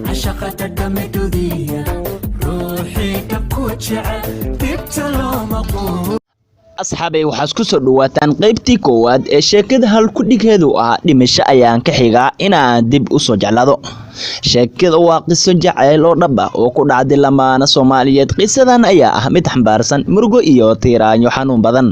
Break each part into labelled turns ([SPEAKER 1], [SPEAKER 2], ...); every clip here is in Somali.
[SPEAKER 1] عشقة دمدودية روحي كبكوتشع دبت له مقول
[SPEAKER 2] asxaabay waxaad ku soo dhawaataan qaybtii koowaad ee sheekada halkudhigeedu ah dhimasho ayaan ka xigaa inaan dib u soo jeclaado. sheekada waa qiso jacayl oo dhab ah oo ku dhacday lamaana Soomaaliyeed. qisadan ayaa ah mid xambaarsan murugo iyo tiiraanyo xanuun badan.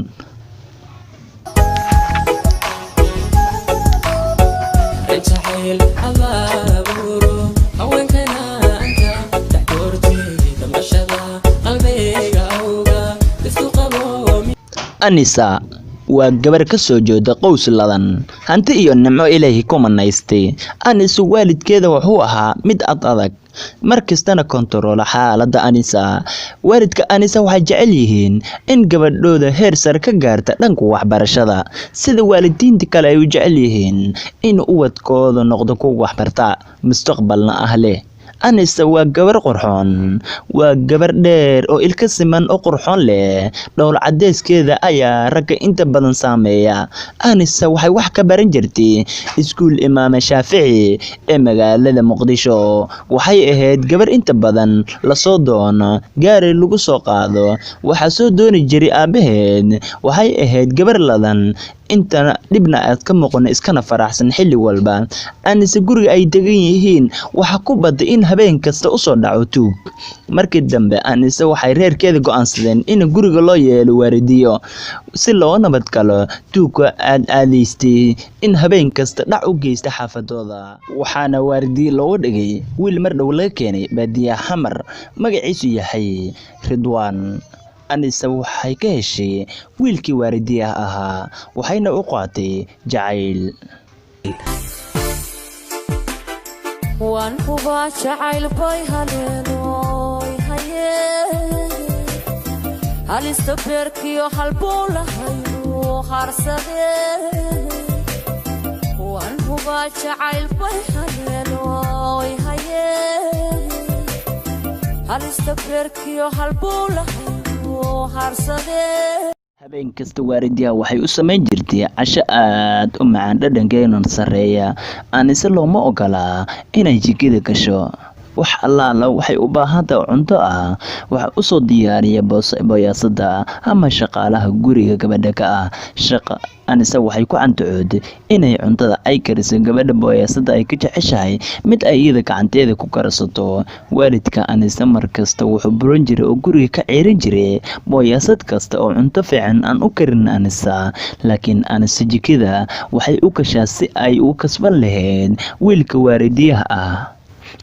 [SPEAKER 2] Anisa waa gabar ka soo jeeda qoys ladan hanti iyo nimco Ilaahay ku manaystay. Anisa waalidkeeda wuxuu ahaa mid adag markastana kontarool xaaladda Anisa. waalidka Anisa waxay jecel yihiin in gabadhooda heer sare ka gaarta dhanka waxbarashada sida waalidiinta kale ay u jecel yihiin in ubadkooda noqdo kuwa waxbarta mustaqbalna ah leh. Anisa waa gabar qurxoon, waa gabar dheer oo ilka siman oo qurxoon leh. dhowl cadeyskeeda ayaa ragga inta badan saameeya. Anisa waxay wax ka baran jirtay iskuul Imaam Shaafici ee magaalada Muqdisho. waxay ahayd gabar inta badan la soo doono gaari lagu soo qaado. waxa soo dooni jiray aabaheed. waxay ahayd gabar ladan inta dibna aad ka muuqan iskana faraxsan xilli walba. Anisa guriga ay degan yihiin waxa ku baday in habeen kasta u soo dhaco tuug. markii dambe Anisa waxay reerkeeda go'aansadeen in guriga loo yeelo waaridiyo si loo nabad galo tuugga aadaystay in habeen kasta dhac u geysta xaafadooda. waxaana waaridiyo loo dhigay wiil mar dhow laga keenay baadiyaha Xamar magaciisu yahay Ridwaan. Anisa waxay ka heshay wiilkii waaridiyaha ahaa waxayna u qaatay jacayl.
[SPEAKER 3] waan huba jacayl bay haleenoy haye halista beerkiyo halbuu lahayo harsade. waan huba jacayl bay haleenoy haye halista beerkiyo halbuu lahayo
[SPEAKER 2] habeen kasta waaridiyaha waxay u samayn jirtay casho aad u macaan dhadhankeena sareeya. Anisa looma ogola inay jikada gasho. wax allaala waxay u baahantahay cunto ah waxa u soo diyaariya booyasada ama shaqaalaha guriga gabadha ka ah. Anisa waxay ku cantooday inay cuntada ay kariso gabadha booyasada ay ka jeceshahay mid ay iyada gacanteeda ku karsato. waalidka Anisa markasta wuxuu buran jiray oo guriga ka ceerin jiray booyasad kasta oo cunto fiican aan u karin Anisa. laakiin Anisa jikada waxay u gashaa si ay u kasban lahayd wiilka waaridiyaha ah.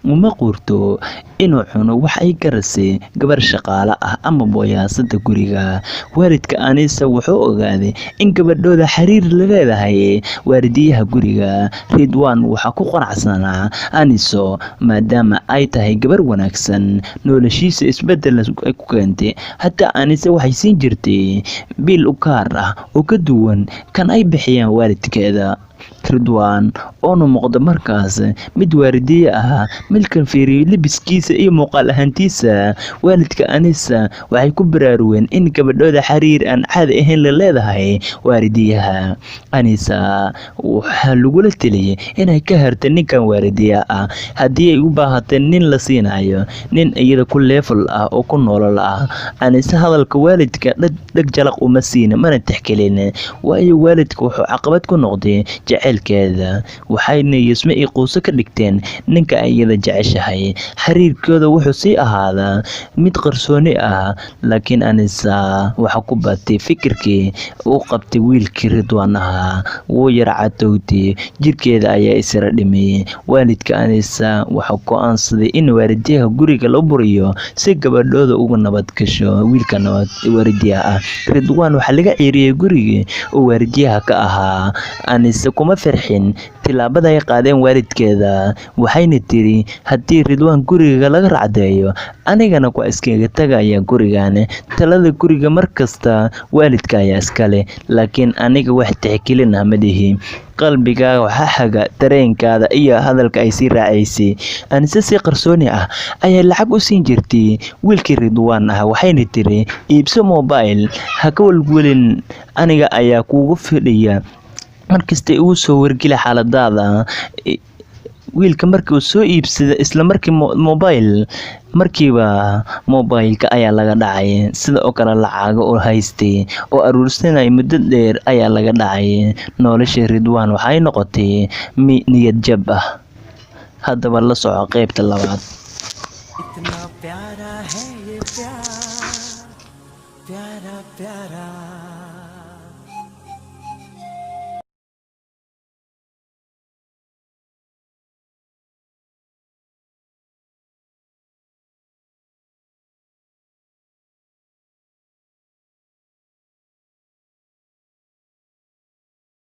[SPEAKER 2] uma quurto inuu cuno wax ay karasay gabar shaqaale ah ama booyasada guriga. waalidka Anisa wuxuu ogaaday in gabadhooda xiriir la leedahay waaridiyaha guriga. Ridwaan waxa ku qanacsanaa Anisa maadaama ay tahay gabar wanaagsan noloshiisa isbedel ay ku keentay. hatta Anisa waxay siin jirtay bil u gaar ah oo ka duwan kan ay bixiyaan waalidkeeda. Ridwaan oo muuqda markaas mid waaridiye ah milkan fiiriyo libiskiisa iyo muuqaal ahaantiisa. waalidka Anisa waxay ku baraarugeen in gabadhooda xiriir aan caadi ahayn la leedahay waaridiyaha. Anisa waxa lagu taliyay inay ka harto ninkan waaridiyaha ah haddii ay u baahato nin la siinayo nin iyada ku level ah oo ku nolol ah. Anisa hadalka waalidka dhag jalaq uma siin mana tixgelin waayo waalidku wuxuu caqabad ku noqday jaceelkeeda. waxayna yisma iyo quuso ka dhigteen ninka iyada jeceshahay. xiriirkooda wuxuu sii ahaadaa mid qarsooni ah. laakiin Anisa waxa ku batay fikirkii uu qabtay wiilkii Ridwaan ahaa. wuu yar cadowday jirkeeda ayaa isra dhimay. waalidka Anisa waxa go'aansaday in waaridiyaha guriga la buriyo si gabadhooda ugu nabad gasho. wiilka waaridiyaha ah Ridwaan waxa laga ciiriyay guriga oo waaridiyaha ka ahaa. Anisa kuma farxin tilaabada ay qaadeen waalidkeeda. waxayna tiri haddii Ridwaan guriga laga racdeeyo anigana ku iskaga tagaya gurigan. talada guriga markasta waalidka ayaa iskale laakiin aniga wax tixgelin ah ma dhihi. qalbiga waxa xaga dareenkaada iyo hadalka ay si raacaysay. Anisa si qarsooni ah ayaa lacag u siin jirtay wiilkii Ridwaan ah. waxayna tiri iibso mobile ha ka walwalin aniga ayaa kuugu fidhiya markasta uu soo wargeli xaaladaada. wiilka markii uu soo iibsada isla markii markiiba mobilka ayaa laga dhacay, sida oo kale lacaga oo haystay oo aruursanay muddo dheer ayaa laga dhacay. Nolosha Ridwaan waxay noqotay niyad jab ah. haddaba la soco qaybta labaad.
[SPEAKER 1] इतना प्यारा है ये प्यार प्यारा प्यारा